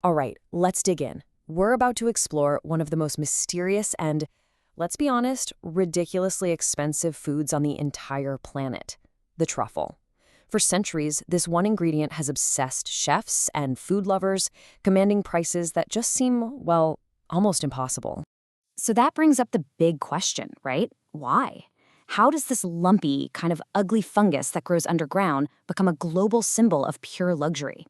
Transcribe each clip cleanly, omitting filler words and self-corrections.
All right, let's dig in. We're about to explore one of the most mysterious and, let's be honest, ridiculously expensive foods on the entire planet, the truffle. For centuries, this one ingredient has obsessed chefs and food lovers, commanding prices that just seem, well, almost impossible. So that brings up the big question, right? Why? How does this lumpy, kind of ugly fungus that grows underground become a global symbol of pure luxury?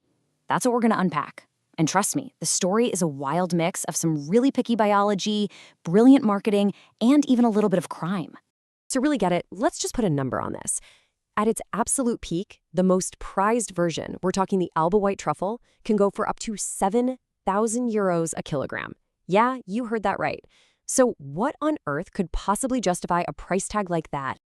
That's what we're going to unpack. And trust me, the story is a wild mix of some really picky biology, brilliant marketing, and even a little bit of crime. To really get it, let's just put a number on this. At its absolute peak, the most prized version, we're talking the Alba White Truffle, can go for up to 7,000 euros a kilogram. Yeah, you heard that right. So what on earth could possibly justify a price tag like that?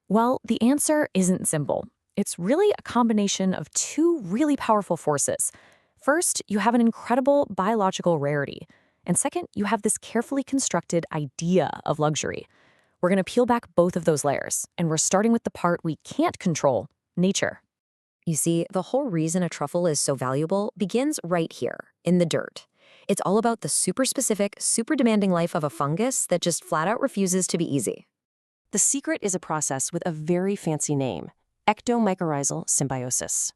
Well, the answer isn't simple. It's really a combination of two really powerful forces. First, you have an incredible biological rarity. And second, you have this carefully constructed idea of luxury. We're going to peel back both of those layers, and we're starting with the part we can't control, nature. You see, the whole reason a truffle is so valuable begins right here, in the dirt. It's all about the super specific, super demanding life of a fungus that just flat out refuses to be easy. The secret is a process with a very fancy name, ectomycorrhizal symbiosis.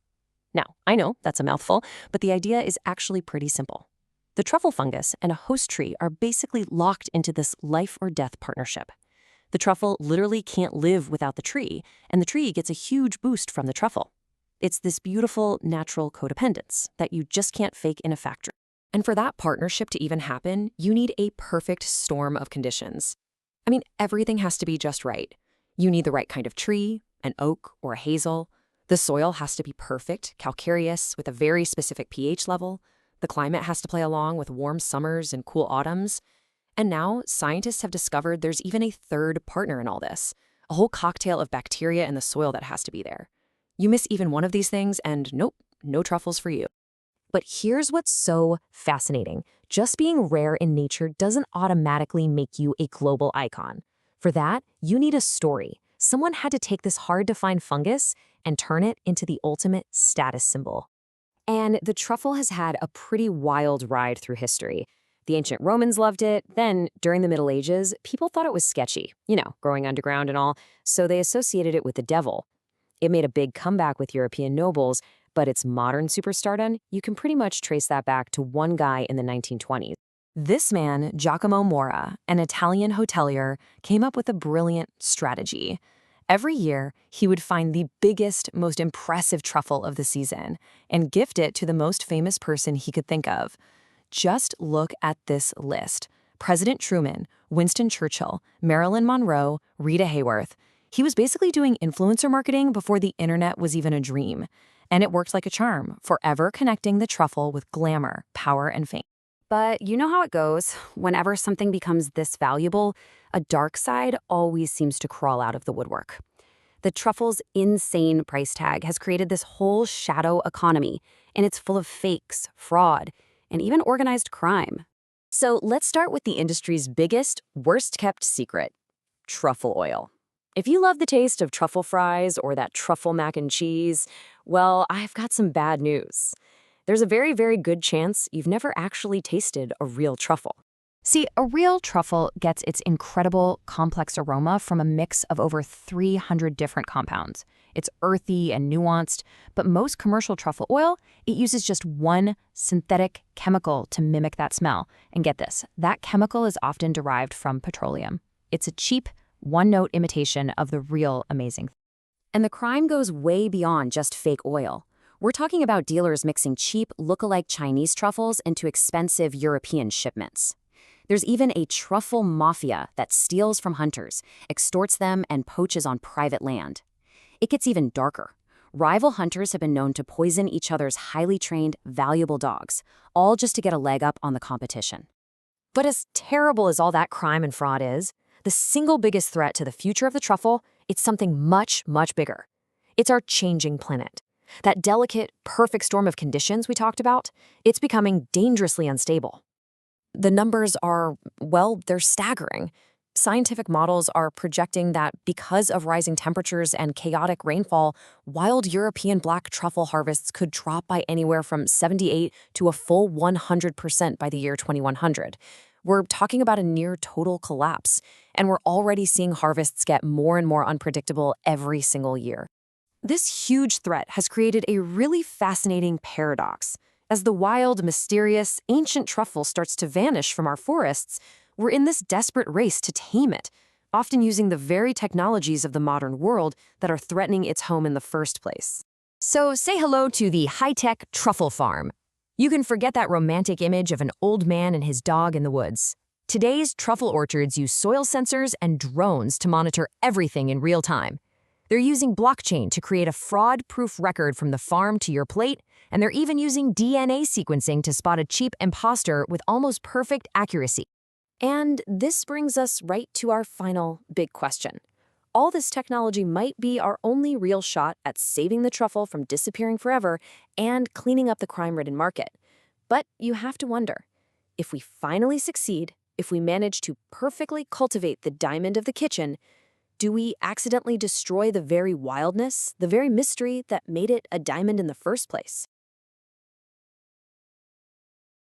Now, I know that's a mouthful, but the idea is actually pretty simple. The truffle fungus and a host tree are basically locked into this life or death partnership. The truffle literally can't live without the tree, and the tree gets a huge boost from the truffle. It's this beautiful, natural codependence that you just can't fake in a factory. And for that partnership to even happen, you need a perfect storm of conditions. I mean, everything has to be just right. You need the right kind of tree, an oak or a hazel. The soil has to be perfect, calcareous, with a very specific pH level. The climate has to play along with warm summers and cool autumns. And now, scientists have discovered there's even a third partner in all this, a whole cocktail of bacteria in the soil that has to be there. You miss even one of these things, and nope, no truffles for you. But here's what's so fascinating. Just being rare in nature doesn't automatically make you a global icon. For that, you need a story. Someone had to take this hard-to-find fungus and turn it into the ultimate status symbol. And the truffle has had a pretty wild ride through history. The ancient Romans loved it. Then, during the Middle Ages, people thought it was sketchy, growing underground and all, so they associated it with the devil. It made a big comeback with European nobles, but its modern superstardom, you can pretty much trace that back to one guy in the 1920s. This man, Giacomo Mora, an Italian hotelier, came up with a brilliant strategy. Every year, he would find the biggest, most impressive truffle of the season and gift it to the most famous person he could think of. Just look at this list. President Truman, Winston Churchill, Marilyn Monroe, Rita Hayworth. He was basically doing influencer marketing before the internet was even a dream. And it worked like a charm, forever connecting the truffle with glamour, power, and fame. But you know how it goes. Whenever something becomes this valuable, a dark side always seems to crawl out of the woodwork. The truffle's insane price tag has created this whole shadow economy, and it's full of fakes, fraud, and even organized crime. So let's start with the industry's biggest, worst-kept secret, truffle oil. If you love the taste of truffle fries or that truffle mac and cheese, well, I've got some bad news. There's a very, very good chance you've never actually tasted a real truffle. See, a real truffle gets its incredible, complex aroma from a mix of over 300 different compounds. It's earthy and nuanced, but most commercial truffle oil, it uses just one synthetic chemical to mimic that smell. And get this, that chemical is often derived from petroleum. It's a cheap, one-note imitation of the real amazing thing. And the crime goes way beyond just fake oil. We're talking about dealers mixing cheap, look-alike Chinese truffles into expensive European shipments. There's even a truffle mafia that steals from hunters, extorts them, and poaches on private land. It gets even darker. Rival hunters have been known to poison each other's highly trained, valuable dogs, all just to get a leg up on the competition. But as terrible as all that crime and fraud is, the single biggest threat to the future of the truffle, it's something much, much bigger. It's our changing planet. That delicate, perfect storm of conditions we talked about, it's becoming dangerously unstable. The numbers are, well, they're staggering. Scientific models are projecting that because of rising temperatures and chaotic rainfall, wild European black truffle harvests could drop by anywhere from 78 to a full 100% by the year 2100. We're talking about a near total collapse, and we're already seeing harvests get more and more unpredictable every single year. This huge threat has created a really fascinating paradox. As the wild, mysterious, ancient truffle starts to vanish from our forests, we're in this desperate race to tame it, often using the very technologies of the modern world that are threatening its home in the first place. So say hello to the high-tech truffle farm. You can forget that romantic image of an old man and his dog in the woods. Today's truffle orchards use soil sensors and drones to monitor everything in real time. They're using blockchain to create a fraud-proof record from the farm to your plate, and they're even using DNA sequencing to spot a cheap imposter with almost perfect accuracy. And this brings us right to our final big question. All this technology might be our only real shot at saving the truffle from disappearing forever and cleaning up the crime-ridden market. But you have to wonder, if we finally succeed, if we manage to perfectly cultivate the diamond of the kitchen, do we accidentally destroy the very wildness, the very mystery that made it a diamond in the first place?